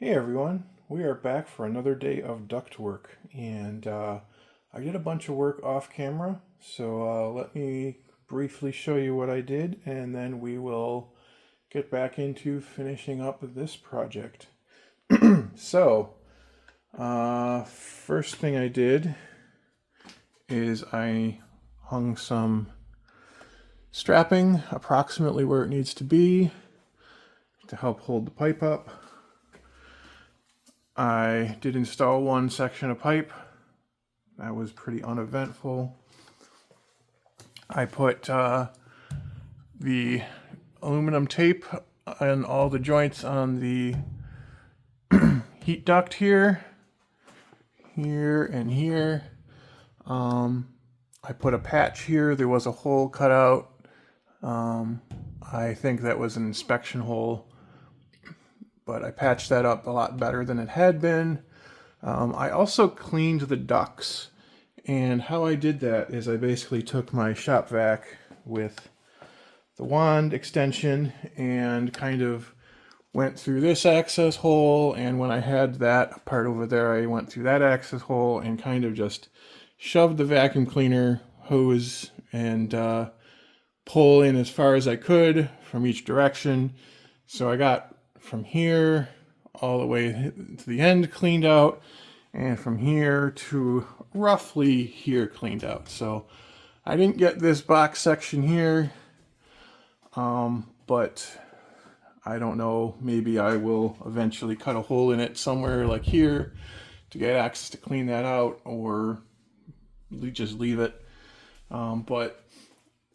Hey everyone, we are back for another day of duct work, and I did a bunch of work off camera, so let me briefly show you what I did, and then we will get back into finishing up this project. First thing I did is I hung some strapping approximately where it needs to be to help hold the pipe up. I did install one section of pipe. That was pretty uneventful. I put the aluminum tape on all the joints on the heat duct here, and here. I put a patch here. There was a hole cut out. I think that was an inspection hole, but I patched that up a lot better than it had been. I also cleaned the ducts, and how I did that is I basically took my shop vac with the wand extension and kind of went through this access hole, and when I had that part over there, I went through that access hole and kind of just shoved the vacuum cleaner hose and pull in as far as I could from each direction. So I got from here all the way to the end cleaned out, and from here to roughly here cleaned out. So I didn't get this box section here, but I don't know, maybe I will eventually cut a hole in it somewhere like here to get access to clean that out, or just leave it. But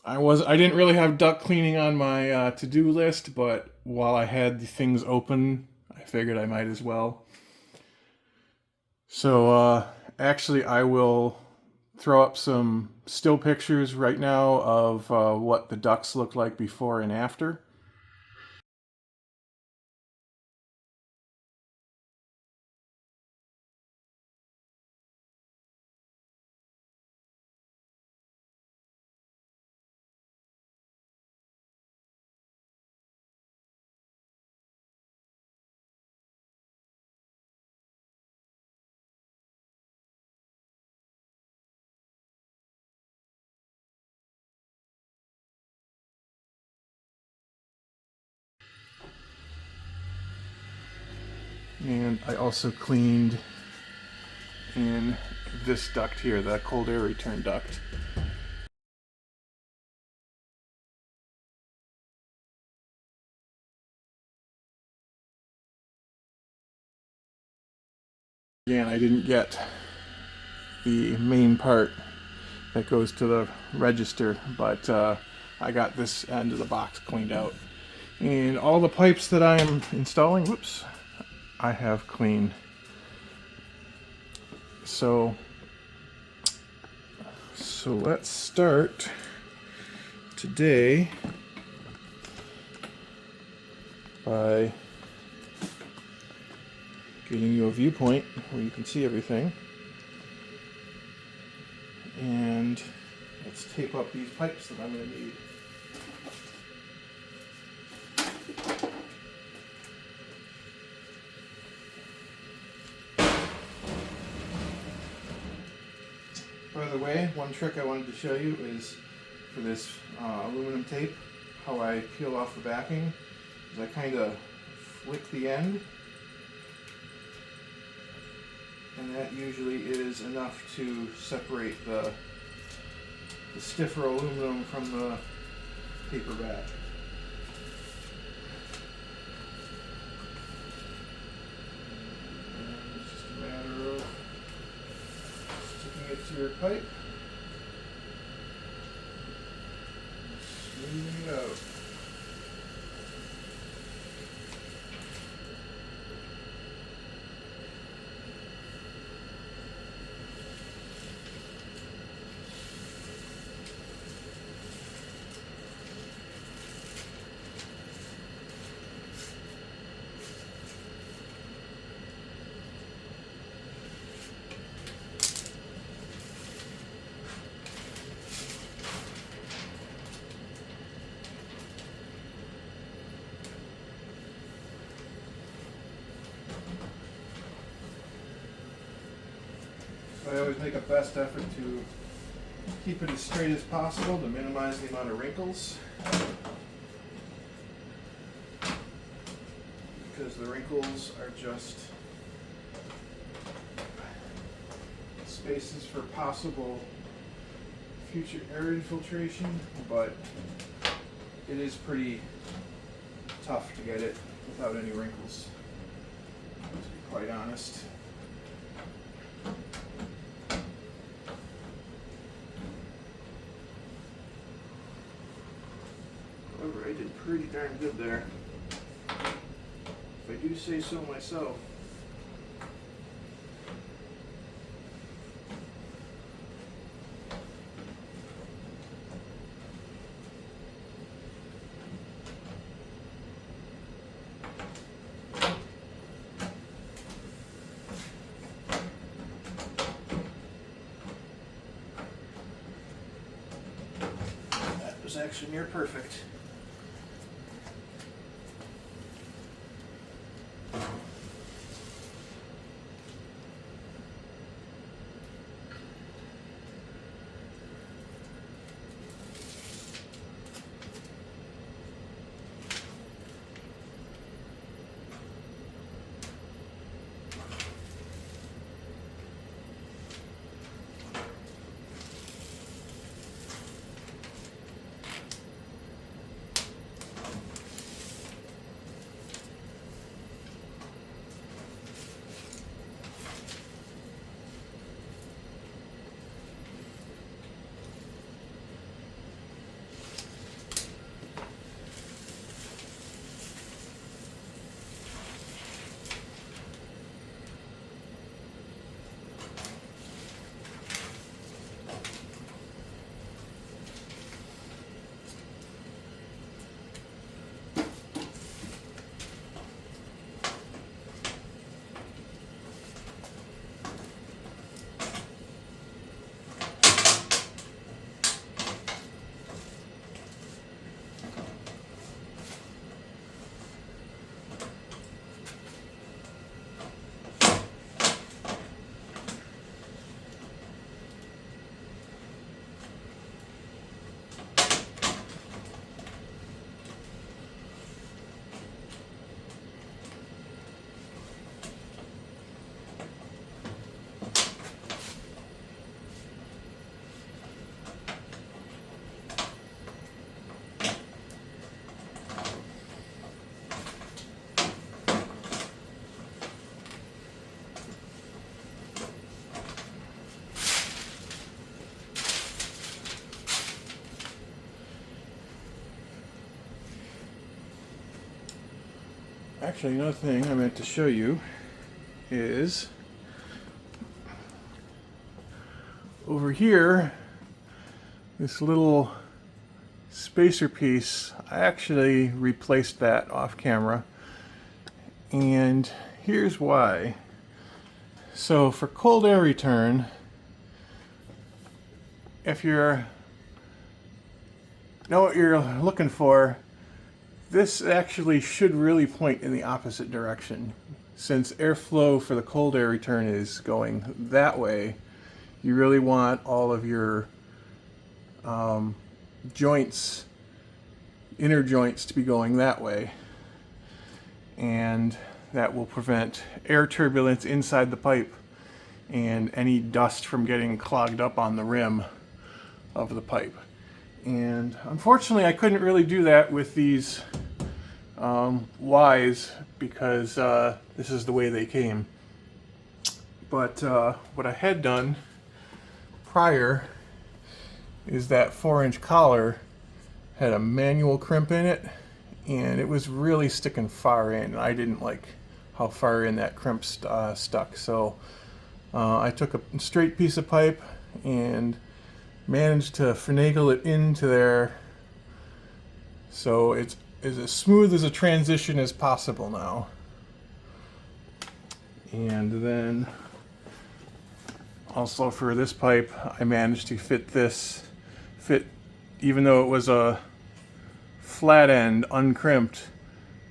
I didn't really have duct cleaning on my to-do list, but while I had the things open, I figured I might as well. So actually I will throw up some still pictures right now of what the ducts look like before and after. And I also cleaned in this duct here, the cold air return duct. Again, I didn't get the main part that goes to the register, but I got this end of the box cleaned out. And all the pipes that I am installing, whoops, I have cleaned. So let's start today by getting you a viewpoint where you can see everything. And let's tape up these pipes that I'm going to need. By the way, one trick I wanted to show you is for this aluminum tape, how I peel off the backing is I kind of flick the end, and that usually is enough to separate the stiffer aluminum from the paper back. And it's just a matter of sticking it to your pipe, smoothing it out. but I always make a best effort to keep it as straight as possible to minimize the amount of wrinkles, because the wrinkles are just spaces for possible future air infiltration, but it is pretty tough to get it without any wrinkles, to be quite honest. However, I did pretty darn good there, if I do say so myself. That was actually near perfect. Actually, another thing I meant to show you is over here, this little spacer piece. I actually replaced that off camera, and here's why. So for cold air return, if you know what you're looking for, this actually should really point in the opposite direction. Since airflow for the cold air return is going that way, you really want all of your joints, inner joints, to be going that way. And that will prevent air turbulence inside the pipe and any dust from getting clogged up on the rim of the pipe. And unfortunately, I couldn't really do that with these Ys because this is the way they came. But what I had done prior is that 4-inch collar had a manual crimp in it, and it was really sticking far in. I didn't like how far in that crimp stuck, so I took a straight piece of pipe and managed to finagle it into there so it's as smooth as a transition as possible now. And then also for this pipe, I managed to fit even though it was a flat end, uncrimped,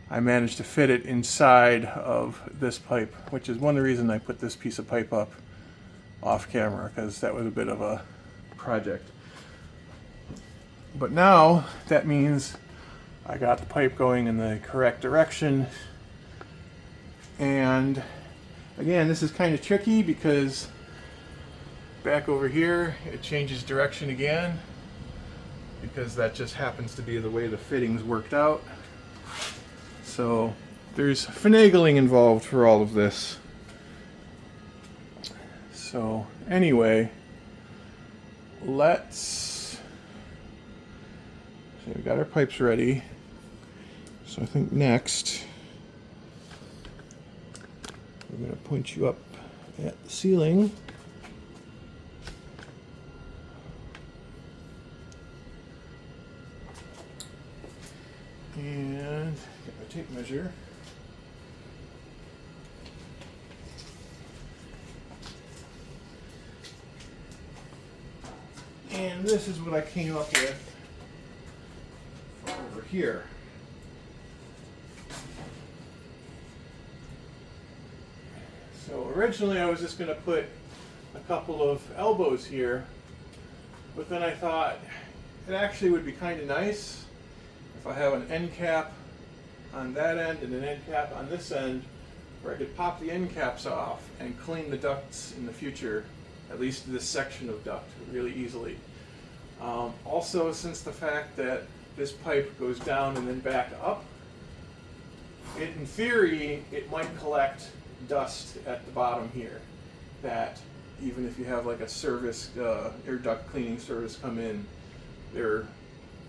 I managed to fit it inside of this pipe, which is one of the reasons I put this piece of pipe up. off camera because that was a bit of a project. But now that means I got the pipe going in the correct direction. And again, this is kind of tricky because back over here it changes direction again because that just happens to be the way the fittings worked out. So there's finagling involved for all of this. So anyway, so we got our pipes ready. So I think next we're going to point you up at the ceiling. And get my tape measure. And this is what I came up with for over here. So originally I was just going to put a couple of elbows here, but then I thought it actually would be kind of nice if I have an end cap on that end and an end cap on this end, where I could pop the end caps off and clean the ducts in the future, at least this section of duct, really easily. Also, since the fact that this pipe goes down and then back up, in theory, it might collect dust at the bottom here, that even if you have like a service, air duct cleaning service come in, their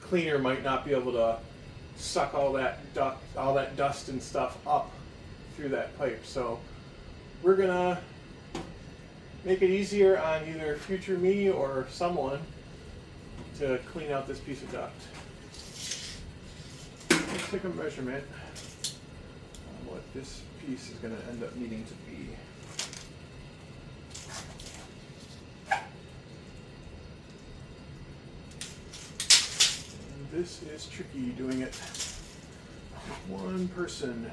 cleaner might not be able to suck all that dust and stuff up through that pipe. So we're gonna make it easier on either future me or someone to clean out this piece of duct. Let's take a measurement on what this piece is going to end up needing to be. And this is tricky doing it with one person.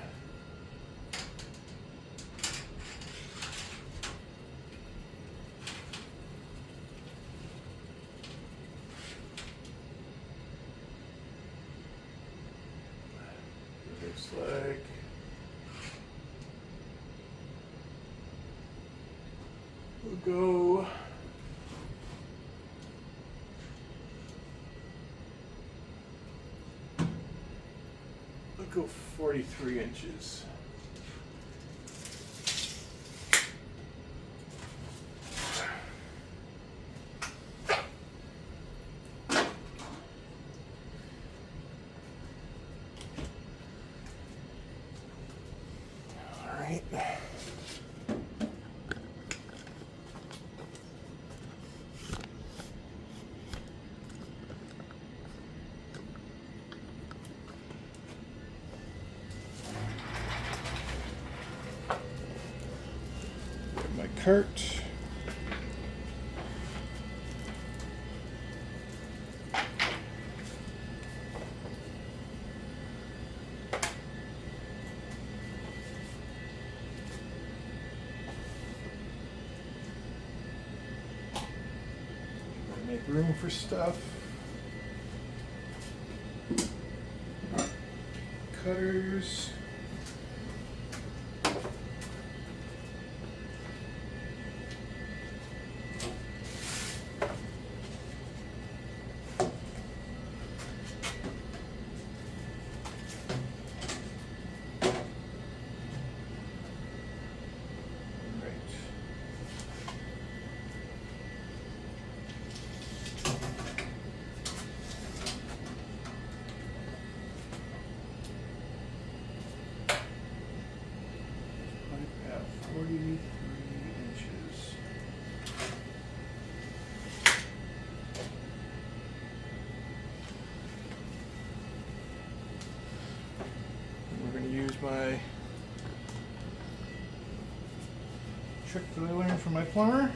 Looks like we'll go 43 inches. My cart. Make room for stuff. Cutters. My trick that I learned from my plumber.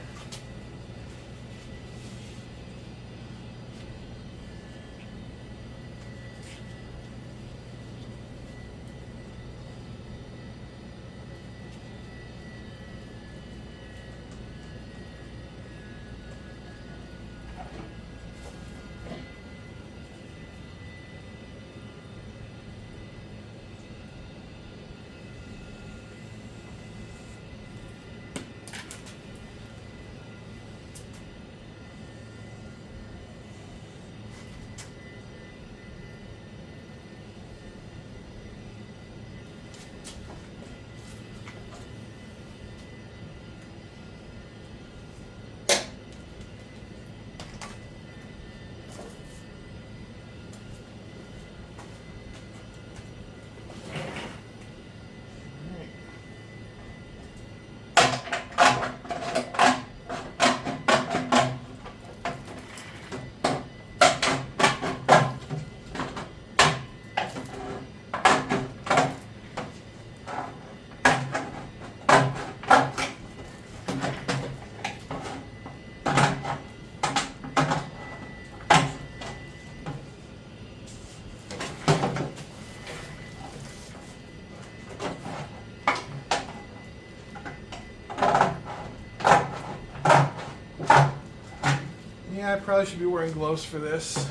probably should be wearing gloves for this.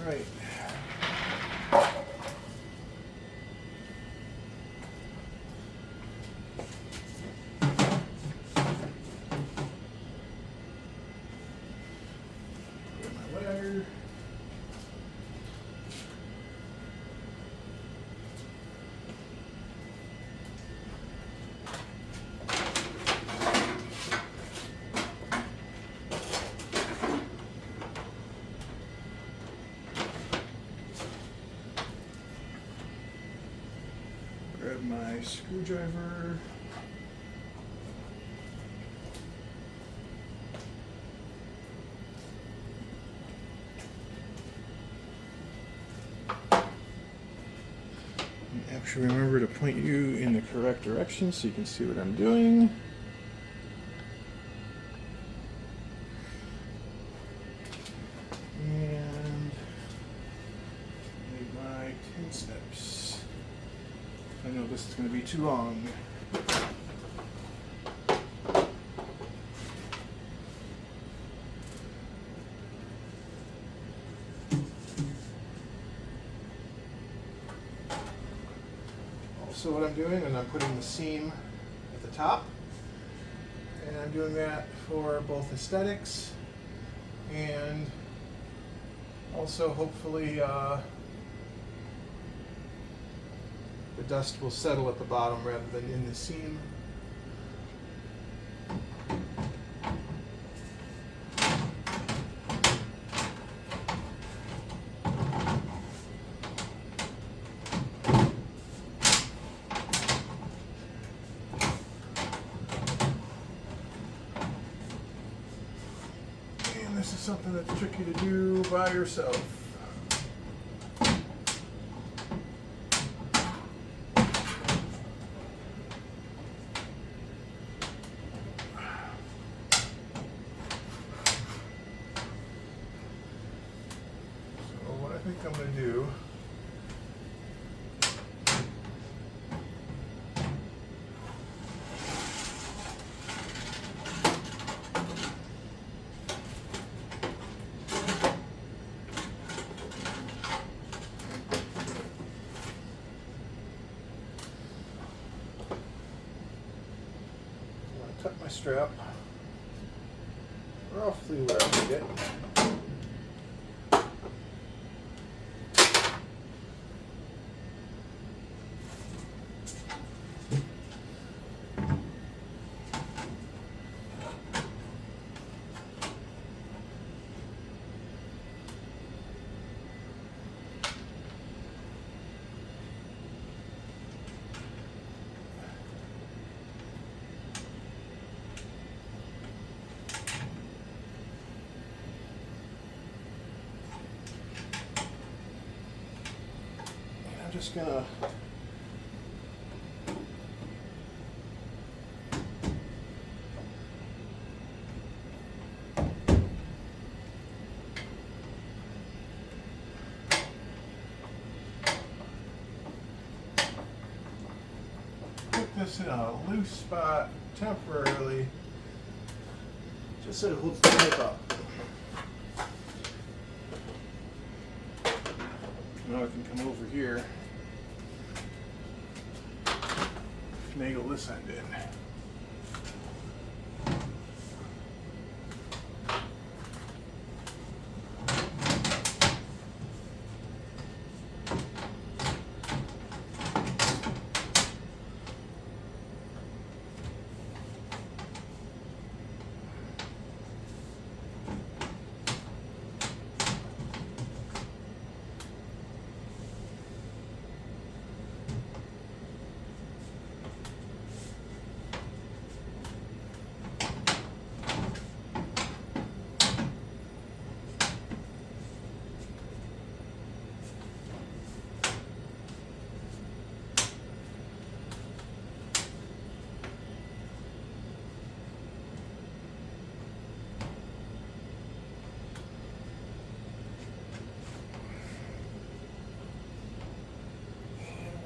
Right. Get my ladder. Grab my screwdriver. And actually remember to point you in the correct direction so you can see what I'm doing. And make my 10 steps. I know this is going to be too long. Also what I'm doing is I'm putting the seam at the top, and I'm doing that for both aesthetics and also hopefully the dust will settle at the bottom rather than in the seam. And this is something that's tricky to do by yourself. I think I'm going to do cut my strap roughly where I need it. Just gonna put this in a loose spot temporarily Just so it holds the pipe up. Now I can come over here, finagle this end in.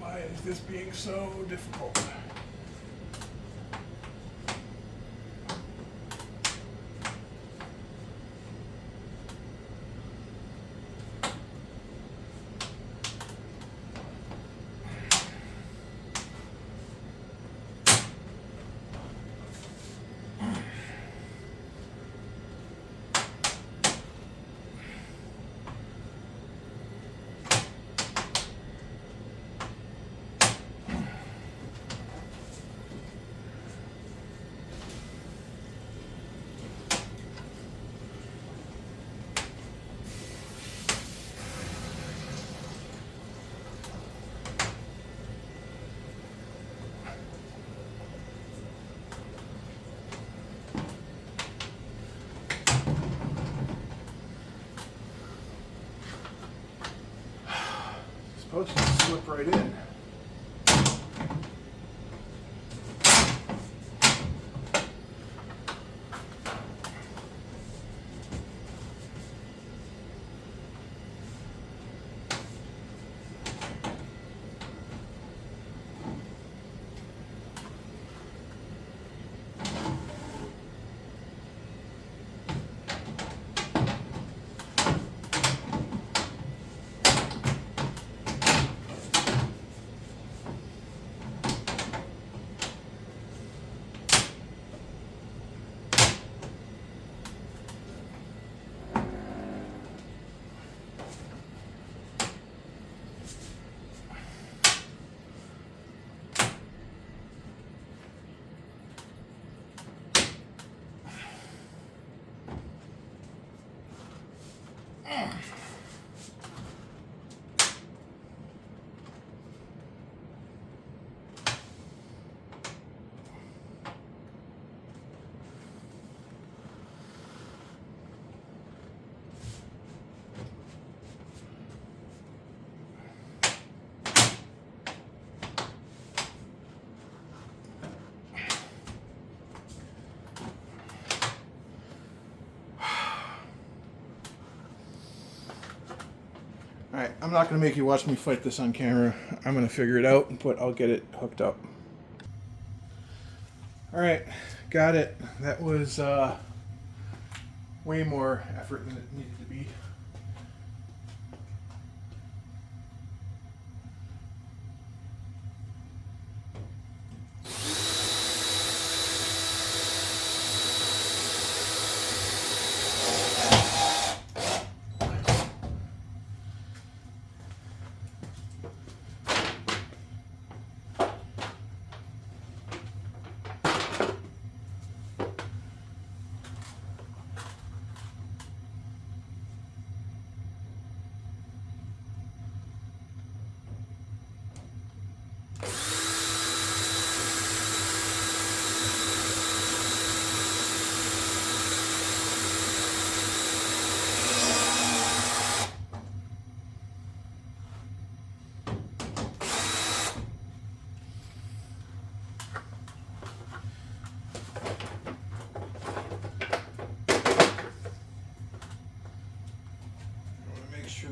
Why is this being so difficult? Supposed to slip right in. Alright, I'm not going to make you watch me fight this on camera. I'm going to figure it out, but I'll get it hooked up. Alright, got it. That was way more effort than it needed to be.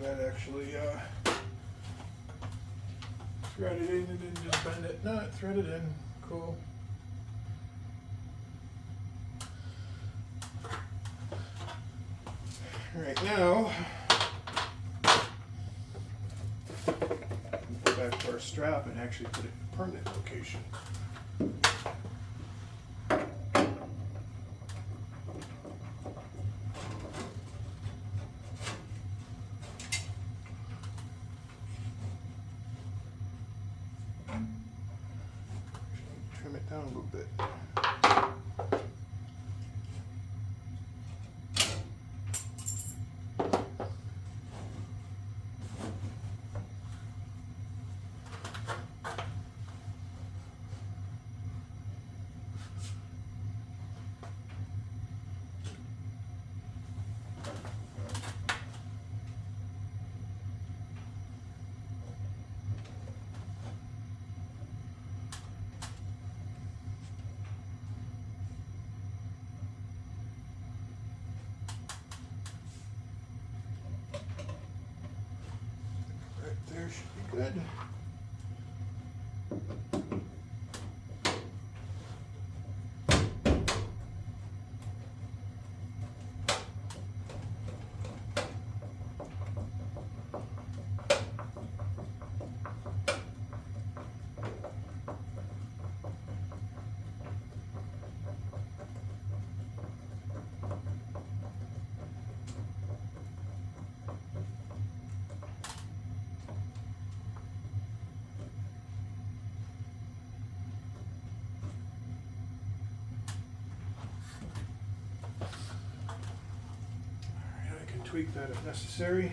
That actually threaded in and didn't just bend it. No, it threaded in. Cool. Right now, go back to our strap and actually put it in a permanent location. Trim it down a little bit. There should be good. Tweak that if necessary.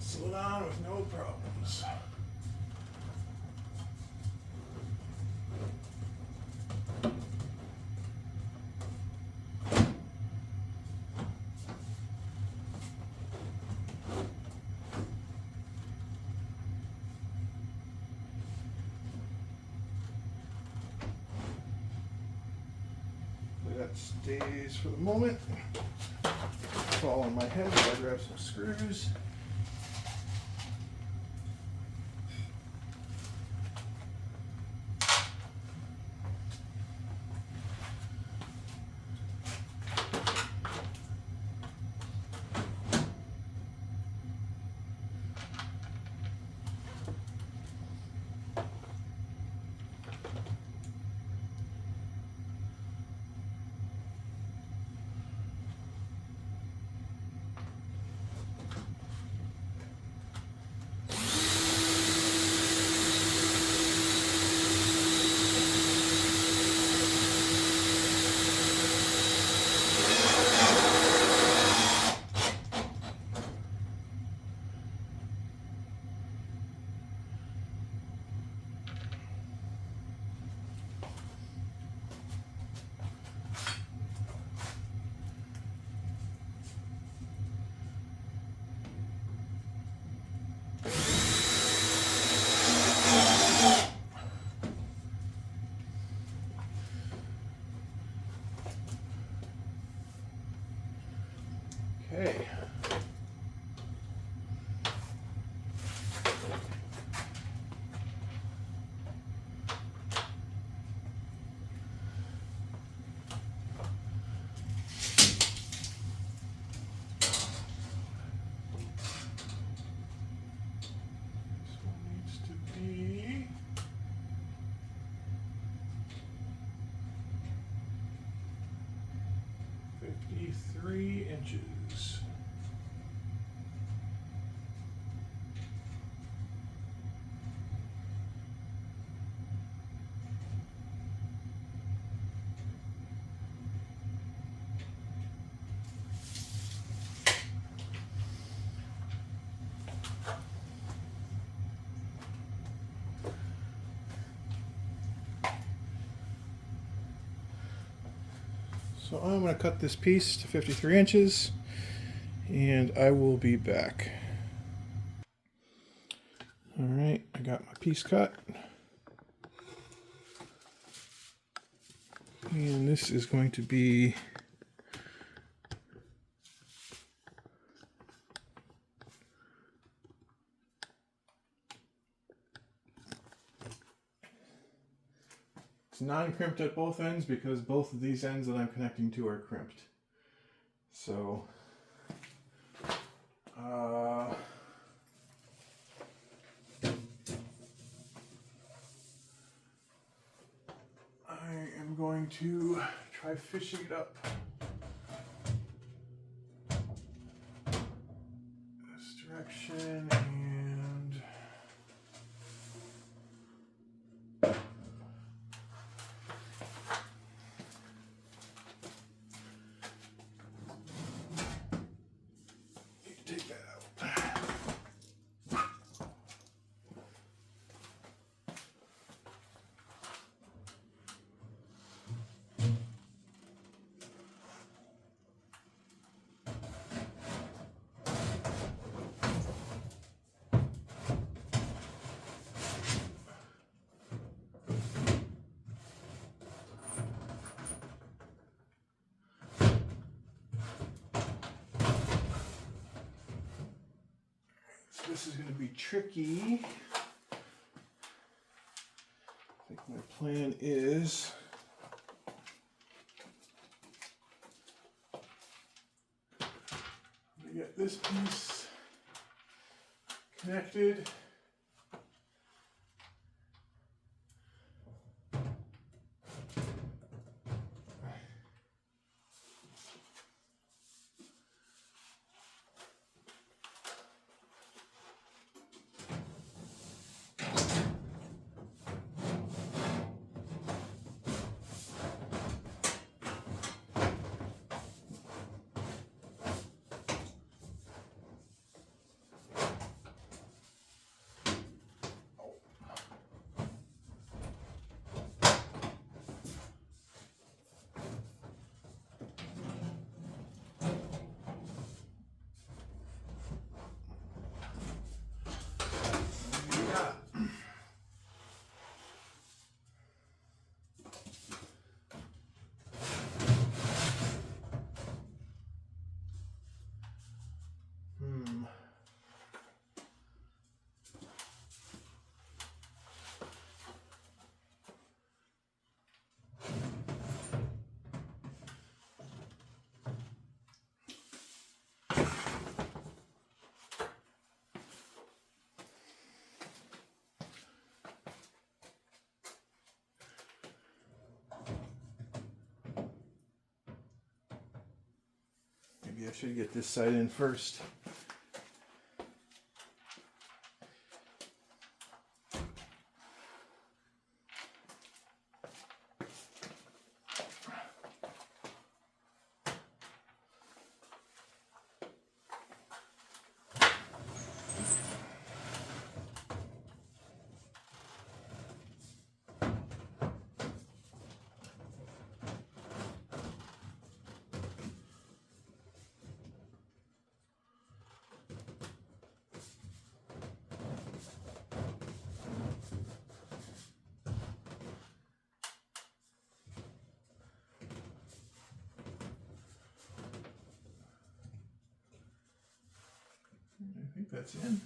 Slow down with no problems. That stays for the moment. Fall on my head, I'll grab some screws. So I'm going to cut this piece to 53 inches and I will be back. All right, I got my piece cut. And this is going to be non-crimped at both ends because both of these ends that I'm connecting to are crimped. So I am going to try fishing it up this direction and take that out. This is going to be tricky. I think my plan is to get this piece connected. Maybe I should get this side in first. I think that's in.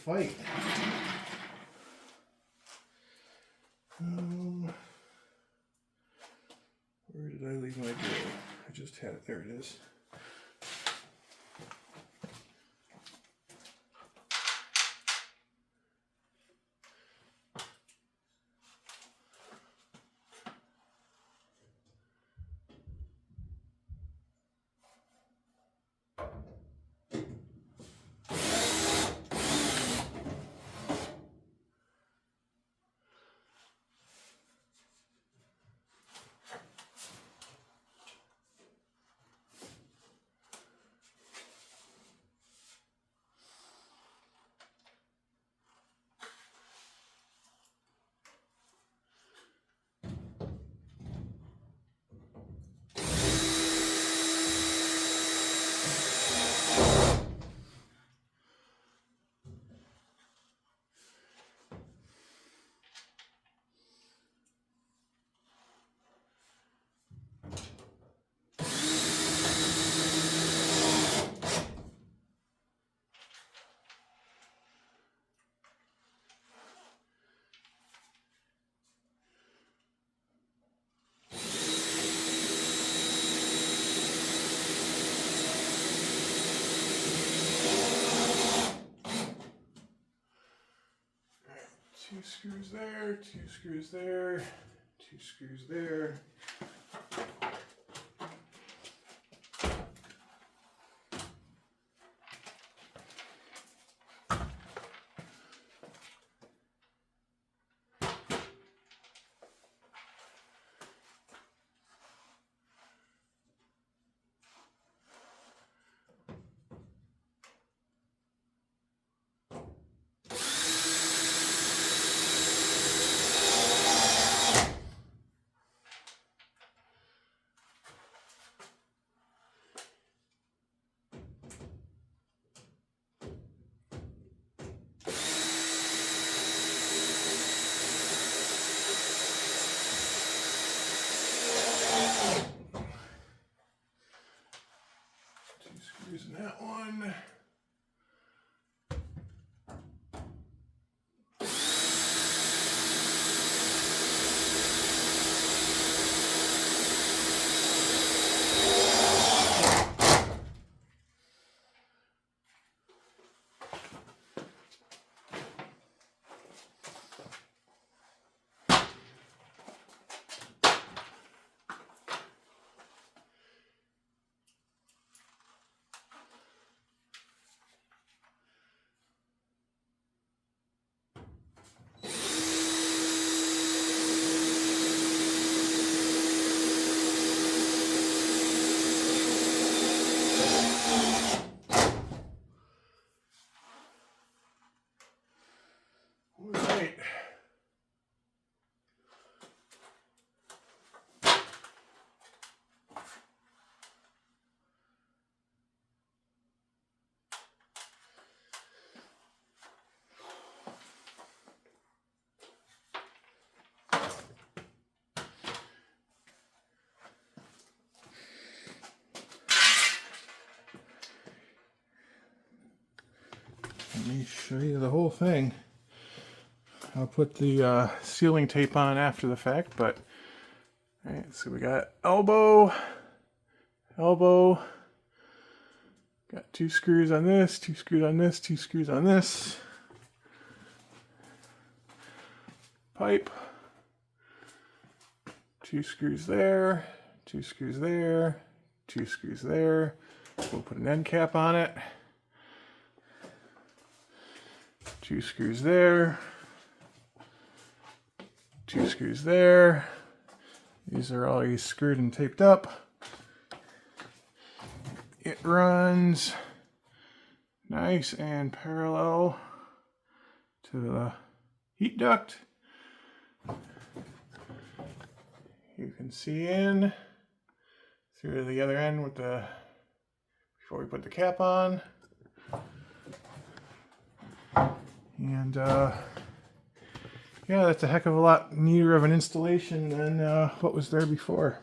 fight. Where did I leave my drill? I just had it. There it is. Two screws there, two screws there, two screws there. Screws in that one. Let me show you the whole thing. I'll put the sealing tape on after the fact, but all right, so we got elbow, got two screws on this, two screws on this, two screws on this, pipe, two screws there, two screws there, two screws there. We'll put an end cap on it. Two screws there, two screws there. These are already screwed and taped up. It runs nice and parallel to the heat duct. You can see in through the other end with the, before we put the cap on. And yeah, that's a heck of a lot neater of an installation than what was there before.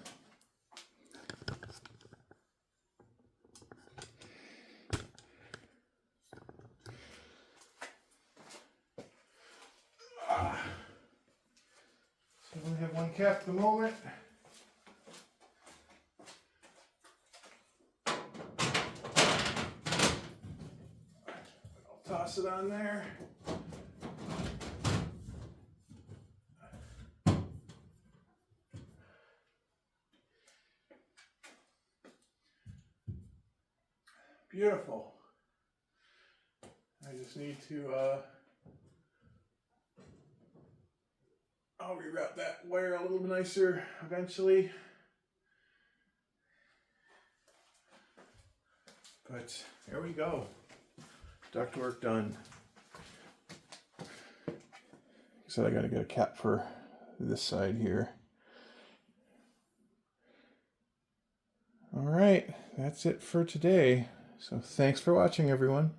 cap the moment. I'll toss it on there. Beautiful. I just need to, I'll reroute that wire a little bit nicer eventually. But there we go. Ductwork done. Like I said, I gotta get a cap for this side here. All right, that's it for today. So thanks for watching, everyone.